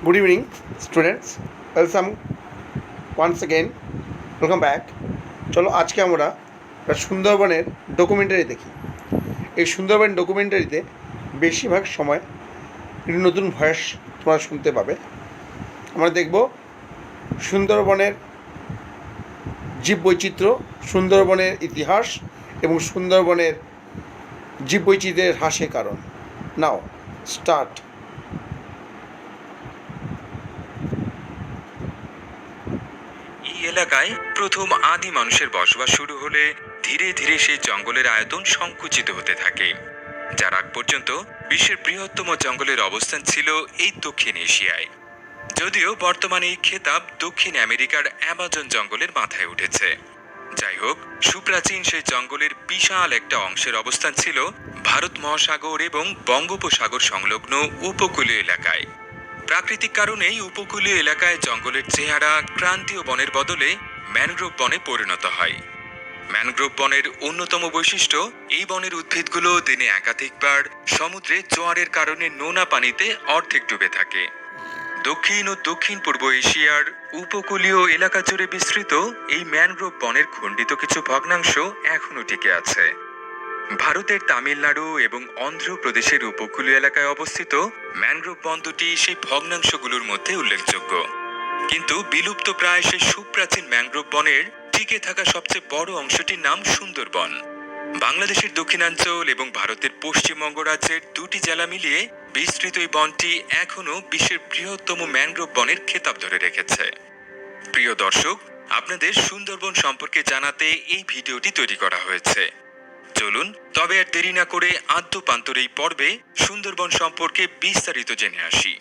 Good evening, students. Welcome once again. Welcome back. চলো আজকে আমরা সুন্দরবনের ডকুমেন্টারি দেখি। এই সুন্দরবন ডকুমেন্টারিতে বেশিরভাগ সময় নতুন ভয়েস তোমরা শুনতে পাবে। আমরা দেখব সুন্দরবনের জীববৈচিত্র্য, সুন্দরবনের ইতিহাস এবং সুন্দরবনের জীববৈচিত্র্যের হ্রাসের কারণ। নাও স্টার্ট। এই এলাকায় প্রথম আদি মানুষের বসবাস শুরু হলে ধীরে ধীরে সেই জঙ্গলের আয়তন সংকুচিত হতে থাকে, যার আগ পর্যন্ত বিশ্বের বৃহত্তম জঙ্গলের অবস্থান ছিল এই দক্ষিণ এশিয়ায়। যদিও বর্তমানে এই খেতাব দক্ষিণ আমেরিকার অ্যামাজন জঙ্গলের মাথায় উঠেছে। যাই হোক, সুপ্রাচীন সেই জঙ্গলের বিশাল একটা অংশের অবস্থান ছিল ভারত মহাসাগর এবং বঙ্গোপসাগর সংলগ্ন উপকূলীয় এলাকায়। প্রাকৃতিক কারণেই উপকূলীয় এলাকায় জঙ্গলের চেহারা ক্রান্তীয় বনের বদলে ম্যানগ্রোভ বনে পরিণত হয়। ম্যানগ্রোভ বনের অন্যতম বৈশিষ্ট্য, এই বনের উদ্ভিদগুলো দিনে একাধিকবার সমুদ্রে জোয়ারের কারণে নোনা পানিতে অর্ধেক ডুবে থাকে। দক্ষিণ ও দক্ষিণ পূর্ব এশিয়ার উপকূলীয় এলাকা জুড়ে বিস্তৃত এই ম্যানগ্রোভ বনের খণ্ডিত কিছু ভগ্নাংশ এখনও টিকে আছে। ভারতের তামিলনাড়ু এবং অন্ধ্রপ্রদেশের উপকূলীয় এলাকায় অবস্থিত ম্যানগ্রোভ বন দুটি সেই ভগ্নাংশগুলোর মধ্যে উল্লেখযোগ্য। কিন্তু বিলুপ্ত প্রায় সেই সুপ্রাচীন ম্যানগ্রোভ বনের টিকে থাকা সবচেয়ে বড় অংশটির নাম সুন্দরবন। বাংলাদেশের দক্ষিণাঞ্চল এবং ভারতের পশ্চিমবঙ্গ রাজ্যের দুটি জেলা মিলিয়ে বিস্তৃত এই বনটি এখনও বিশ্বের বৃহত্তম ম্যানগ্রোভ বনের খেতাব ধরে রেখেছে। প্রিয় দর্শক, আপনাদের সুন্দরবন সম্পর্কে জানাতে এই ভিডিওটি তৈরি করা হয়েছে। চলুন তবে আর দেরি না করে আদ্যপান্তর এই পর্বে সুন্দরবন সম্পর্কে বিস্তারিত জেনে আসি।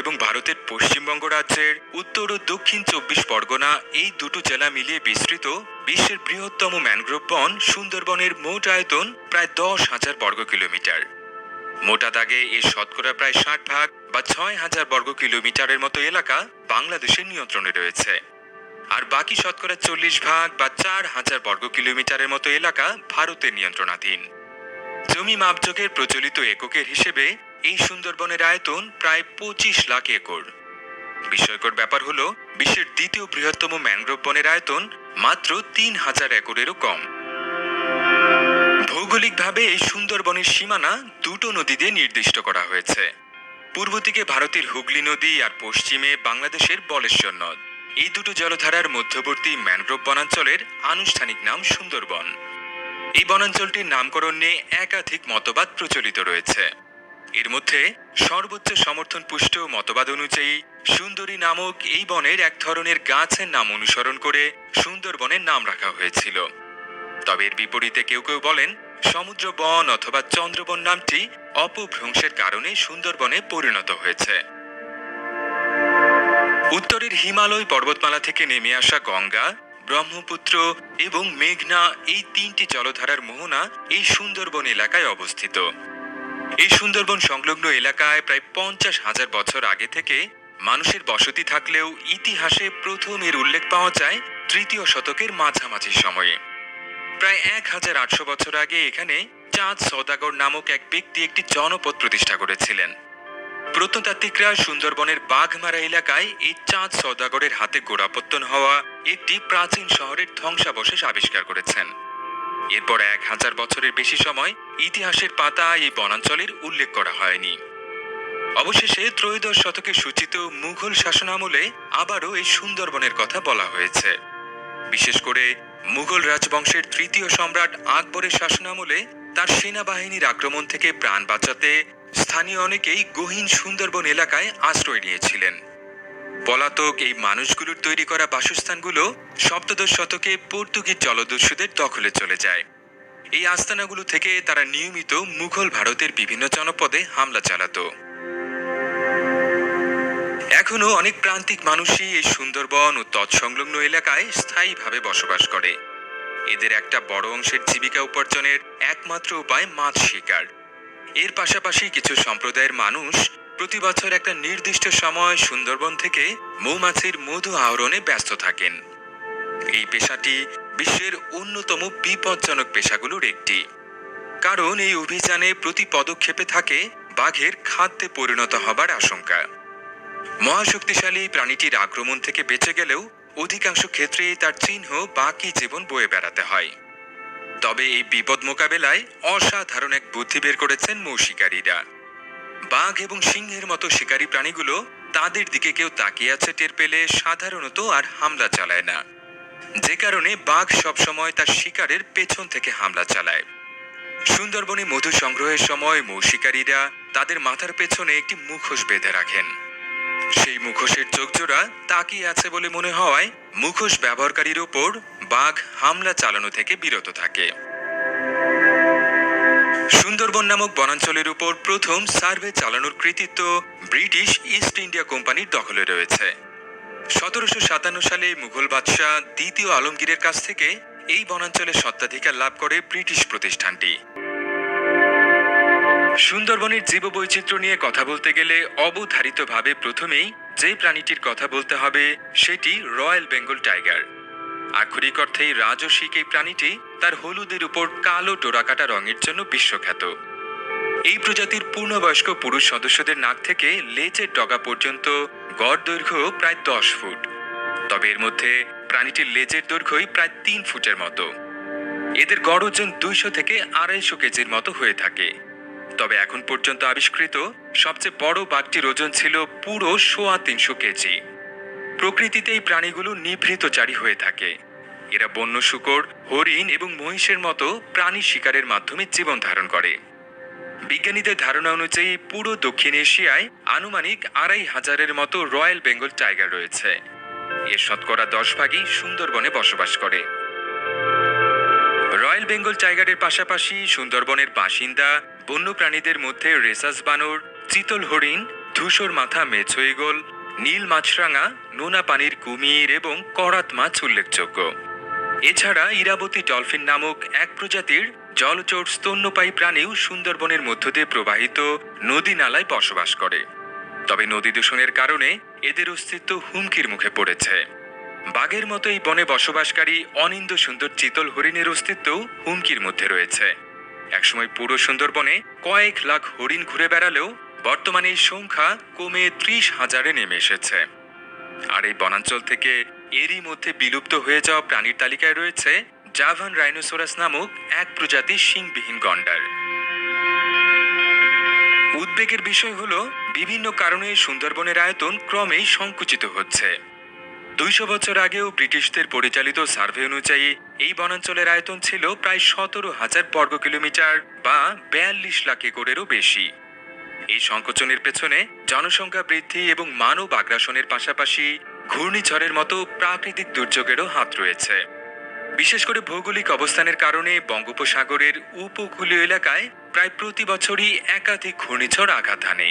এবং ভারতের পশ্চিমবঙ্গ রাজ্যের উত্তর ও দক্ষিণ 24 পরগনা এই দুটো জেলা মিলিয়ে বিস্তৃত বিশ্বের বৃহত্তম ম্যানগ্রোভ বন সুন্দরবনের মোট আয়তন প্রায় 10,000 বর্গ কিলোমিটার। মোটা দাগে এর শতকরা প্রায় 60% বা 6,000 বর্গ কিলোমিটারের মতো এলাকা বাংলাদেশের নিয়ন্ত্রণে রয়েছে, আর বাকি শতকরা 40% বা 4,000 বর্গ কিলোমিটারের মতো এলাকা ভারতের নিয়ন্ত্রণাধীন। জমি মাপজোকের প্রচলিত এককের হিসেবে এই সুন্দরবনের আয়তন প্রায় 25 লাখ একর। বিস্ময়কর ব্যাপার হলো, বিশ্বের দ্বিতীয় বৃহত্তম ম্যানগ্রোভ বনের আয়তন মাত্র 3,000 একরেরও কম। ভৌগোলিকভাবে এই সুন্দরবনের সীমানা দুটো নদী দিয়ে নির্দিষ্ট করা হয়েছে। পূর্ব দিকে ভারতের হুগলি নদী আর পশ্চিমে বাংলাদেশের বলেশ্বর নদ। এই দুটো জলধারার মধ্যবর্তী ম্যানগ্রোভ বনাঞ্চলের আনুষ্ঠানিক নাম সুন্দরবন। এই বনাঞ্চলটির নামকরণ নিয়ে একাধিক মতবাদ প্রচলিত রয়েছে। এর মধ্যে সর্বোচ্চ সমর্থন পুষ্ট মতবাদ অনুযায়ী সুন্দরী নামক এই বনের এক ধরনের গাছের নাম অনুসরণ করে সুন্দরবনের নাম রাখা হয়েছিল। তবে এর বিপরীতে কেউ কেউ বলেন সমুদ্র বন অথবা চন্দ্রবন নামটি অপভ্রংশের কারণে সুন্দরবনে পরিণত হয়েছে। উত্তরের হিমালয় পর্বতমালা থেকে নেমে আসা গঙ্গা, ব্রহ্মপুত্র এবং মেঘনা এই তিনটি জলধারার মোহনা এই সুন্দরবন এলাকায় অবস্থিত। এই সুন্দরবন সংলগ্ন এলাকায় প্রায় 50,000 বছর আগে থেকে মানুষের বসতি থাকলেও ইতিহাসে প্রথম এর উল্লেখ পাওয়া যায় 3য় শতকের মাঝামাঝি সময়ে। প্রায় 1,800 বছর আগে এখানে চাঁদ সওদাগর নামক এক ব্যক্তি একটি জনপদ প্রতিষ্ঠা করেছিলেন। প্রত্নতাত্ত্বিকরা সুন্দরবনের বাঘমারা এলাকায় এই চাঁদ সওদাগরের হাতে গোড়াপত্তন হওয়া একটি প্রাচীন শহরের ধ্বংসাবশেষ আবিষ্কার করেছেন। এরপর 1,000 বছরের বেশি সময় ইতিহাসের পাতায় এই বনাঞ্চলের উল্লেখ করা হয়নি। অবশেষে 3ত্রয়োদশ শতকে সূচিত মুঘল শাসনামলে আবারও এই সুন্দরবনের কথা বলা হয়েছে। বিশেষ করে মুঘল রাজবংশের 3য় সম্রাট আকবরের শাসনামলে তার সেনাবাহিনীর আক্রমণ থেকে প্রাণ বাঁচাতে স্থানীয় অনেকেই গহীন সুন্দরবন এলাকায় আশ্রয় নিয়েছিলেন। পলাতক এই মানুষগুলোর তৈরি করা বাসস্থানগুলো 7দশ শতকে পর্তুগিজ জলদস্যুদের দখলে চলে যায়। এই আস্তানাগুলো থেকে তারা নিয়মিত মুঘল ভারতের বিভিন্ন জনপদে হামলা চালাতো। এখনো অনেক প্রান্তিক মানুষই এই সুন্দরবন ও তৎসংলগ্ন এলাকায় স্থায়ীভাবে বসবাস করে। এদের একটা বড় অংশের জীবিকা উপার্জনের একমাত্র উপায় মাছ শিকার। এর পাশাপাশি কিছু সম্প্রদায়ের মানুষ প্রতি বছর একটা নির্দিষ্ট সময় সুন্দরবন থেকে মৌমাছির মধু আহরণে ব্যস্ত থাকেন। এই পেশাটি বিশ্বের অন্যতম বিপজ্জনক পেশাগুলোর একটি, কারণ এই অভিযানে প্রতি পদক্ষেপে থাকে বাঘের খাদ্যে পরিণত হবার আশঙ্কা। মহাশক্তিশালী প্রাণীটির আক্রমণ থেকে বেঁচে গেলেও অধিকাংশ ক্ষেত্রেই তার চিহ্ন বাকি জীবন বয়ে বেড়াতে হয়। তবে এই বিপদ মোকাবেলায় অসাধারণ এক বুদ্ধি বের করেছেন মৌশিকারীরা। বাঘ এবং সিংহের মতো শিকারী প্রাণীগুলো তাদের দিকে কেউ তাকিয়ে আছে টের পেলে সাধারণত আর হামলা চালায় না, যে কারণে বাঘ সবসময় তার শিকারের পেছন থেকে হামলা চালায়। সুন্দরবনে মধু সংগ্রহের সময় মৌশিকারীরা তাদের মাথার পেছনে একটি মুখোশ বেঁধে রাখেন। সেই মুখোশের চোখজোড়া তাকিয়ে আছে বলে মনে হওয়ায় মুখোশ ব্যবহারকারীর ওপর বাঘ হামলা চালানো থেকে বিরত থাকে। সুন্দরবন নামক বনাঞ্চলের উপর প্রথম সার্ভে চালানোর কৃতিত্ব ব্রিটিশ ইস্ট ইন্ডিয়া কোম্পানির দখলে রয়েছে। 1757 সালে মুঘল বাদশাহ দ্বিতীয় আলমগীরের কাছ থেকে এই বনাঞ্চলে স্বত্বাধিকার লাভ করে ব্রিটিশ প্রতিষ্ঠানটি। সুন্দরবনের জীববৈচিত্র্য নিয়ে কথা বলতে গেলে অবধারিতভাবে প্রথমেই যে প্রাণীটির কথা বলতে হবে সেটি রয়্যাল বেঙ্গল টাইগার। আক্ষরিক অর্থেই রাজসিক এই প্রাণীটি তার হলুদের উপর কালো ডোরাকাটা রঙের জন্য বিশ্বখ্যাত। এই প্রজাতির পূর্ণবয়স্ক পুরুষ সদস্যদের নাক থেকে লেজের ডগা পর্যন্ত গড় দৈর্ঘ্য প্রায় 10 ফুট। তবে এর মধ্যে প্রাণীটির লেজের দৈর্ঘ্যই প্রায় 3 ফুটের মতো। এদের গড় ওজন 200 থেকে 250 কেজির মতো হয়ে থাকে। তবে এখন পর্যন্ত আবিষ্কৃত সবচেয়ে বড় বাঘটির ওজন ছিল পুরো 350 কেজি। প্রকৃতিতে এই প্রাণীগুলো নিভৃতচারী হয়ে থাকে। এরা বন্য শূকর, হরিণ এবং মহিষের মতো প্রাণী শিকারের মাধ্যমে জীবন ধারণ করে। বিজ্ঞানীদের ধারণা অনুযায়ী পুরো দক্ষিণ এশিয়ায় আনুমানিক 2500-এর মতো রয়্যাল বেঙ্গল টাইগার রয়েছে। এর শতকরা 10 ভাগই সুন্দরবনে বসবাস করে। রয়্যাল বেঙ্গল টাইগারের পাশাপাশি সুন্দরবনের বাসিন্দা বন্য প্রাণীদের মধ্যে রেসাস বানর, চিতল হরিণ, ধূসর মাথা মেছো ঈগল, নীল মাছরাঙা, নোনা পানির কুমির এবং করাত মাছ উল্লেখযোগ্য। এছাড়া ইরাবতী ডলফিন নামক এক প্রজাতির জলচর স্তন্যপায়ী প্রাণীও সুন্দরবনের মধ্য দিয়ে প্রবাহিত নদী নালায় বসবাস করে। তবে নদী দূষণের কারণে এদের অস্তিত্ব হুমকির মুখে পড়েছে। বাঘের মতো এই বনে বসবাসকারী অনিন্দ সুন্দর চিতল হরিণের অস্তিত্বও হুমকির মধ্যে রয়েছে। একসময় পুরো সুন্দরবনে কয়েক লাখ হরিণ ঘুরে বেড়ালেও বর্তমানে এই সংখ্যা কমে 30,000-এ নেমে এসেছে। আর এই বনাঞ্চল থেকে এরই মধ্যে বিলুপ্ত হয়ে যাওয়া প্রাণীর তালিকায় রয়েছে জাভান রাইনোসোরাস নামক এক প্রজাতির শিংবিহীন গন্ডার। উদ্বেগের বিষয় হলো বিভিন্ন কারণে সুন্দরবনের আয়তন ক্রমেই সংকুচিত হচ্ছে। 200 বছর আগেও ব্রিটিশদের পরিচালিত সার্ভে অনুযায়ী এই বনাঞ্চলের আয়তন ছিল প্রায় 17,000 বর্গ কিলোমিটার বা 42 লাখ একরেরও বেশি। এই সংকোচনের পেছনে জনসংখ্যা বৃদ্ধি এবং মানব আগ্রাসনের পাশাপাশি ঘূর্ণিঝড়ের মতো প্রাকৃতিক দুর্যোগেরও হাত রয়েছে। বিশেষ করে ভৌগোলিক অবস্থানের কারণে বঙ্গোপসাগরের উপকূলীয় এলাকায় প্রায় প্রতি বছরই একাধিক ঘূর্ণিঝড় আঘাত হানে।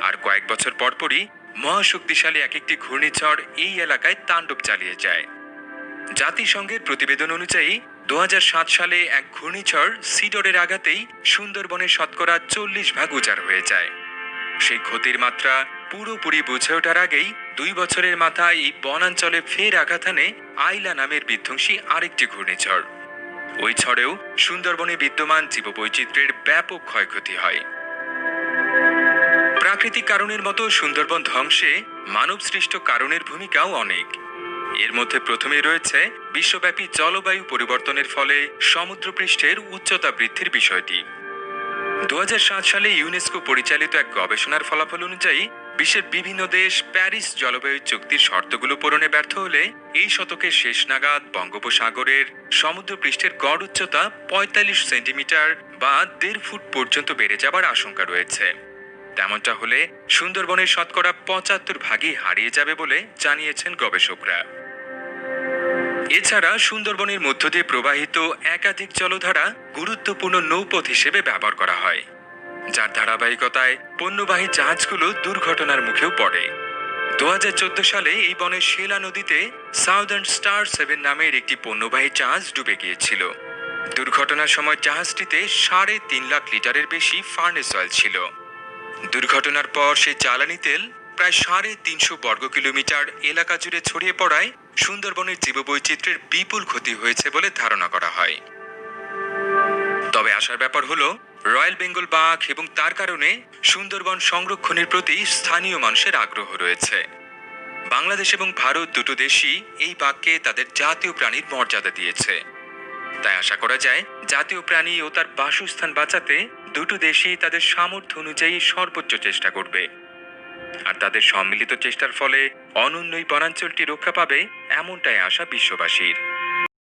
আর কয়েক বছর পরপরই মহাশক্তিশালী এক একটি ঘূর্ণিঝড় এই এলাকায় তাণ্ডব চালিয়ে যায়। জাতিসংঘের প্রতিবেদন অনুযায়ী 2007 সালে এক ঘূর্ণিঝড় সিডরের আঘাতেই সুন্দরবনের শতকরা 40 ভাগ উজাড় হয়ে যায়। সেই ক্ষতির মাত্রা পুরোপুরি বুঝে ওঠার আগেই 2 বছরের মাথায় এই বনাঞ্চলে ফের আঘাত হানে আইলা নামের বিধ্বংসী আরেকটি ঘূর্ণিঝড়। ওই ঝড়েও সুন্দরবনে বিদ্যমান জীববৈচিত্র্যের ব্যাপক ক্ষয়ক্ষতি হয়। প্রাকৃতিক কারণের মতো সুন্দরবন ধ্বংসে মানব সৃষ্ট কারণের ভূমিকাও অনেক। এর মধ্যে প্রথমে রয়েছে বিশ্বব্যাপী জলবায়ু পরিবর্তনের ফলে সমুদ্রপৃষ্ঠের উচ্চতা বৃদ্ধির বিষয়টি। 2007 সালে ইউনেস্কো পরিচালিত এক গবেষণার ফলাফল অনুযায়ী বিশ্বের বিভিন্ন দেশ প্যারিস জলবায়ু চুক্তির শর্তগুলো পূরণে ব্যর্থ হলে এই শতকের শেষ নাগাদ বঙ্গোপসাগরের সমুদ্রপৃষ্ঠের গড় উচ্চতা 45 সেন্টিমিটার বা 1.5 ফুট পর্যন্ত বেড়ে যাবার আশঙ্কা রয়েছে। তেমনটা হলে সুন্দরবনের শতকরা 75 ভাগই হারিয়ে যাবে বলে জানিয়েছেন গবেষকরা। এছাড়া সুন্দরবনের মধ্য দিয়ে প্রবাহিত একাধিক জলধারা গুরুত্বপূর্ণ নৌপথ হিসেবে ব্যবহার করা হয়, যার ধারাবাহিকতায় পণ্যবাহী জাহাজগুলো দুর্ঘটনার মুখেও পড়ে। 2014 সালে এই বনের শেলা নদীতে সাউদার্ন স্টার 7 নামের একটি পণ্যবাহী জাহাজ ডুবে গিয়েছিল। দুর্ঘটনার সময় জাহাজটিতে 3.5 লাখ লিটারের বেশি ফার্নেস অয়েল ছিল। দুর্ঘটনার পর সেই জ্বালানি তেল প্রায় 350 বর্গ কিলোমিটার এলাকা জুড়ে ছড়িয়ে পড়ায় সুন্দরবনের জীববৈচিত্র্যের বিপুল ক্ষতি হয়েছে বলে ধারণা করা হয়। তবে আশার ব্যাপার হলো রয়্যাল বেঙ্গল বাঘ এবং তার কারণে সুন্দরবন সংরক্ষণের প্রতি স্থানীয় মানুষের আগ্রহ রয়েছে। বাংলাদেশ এবং ভারত দুটো দেশই এই বাঘকে তাদের জাতীয় প্রাণীর মর্যাদা দিয়েছে। তাই আশা করা যায় জাতীয় প্রাণী ও তার বাসস্থান বাঁচাতে দুটো দেশই তাদের সামর্থ্য অনুযায়ী সর্বোচ্চ চেষ্টা করবে। আর তাদের সম্মিলিত চেষ্টার ফলে অনন্য এই বনাঞ্চলটি রক্ষা পাবে, এমনটাই আশা বিশ্ববাসীর।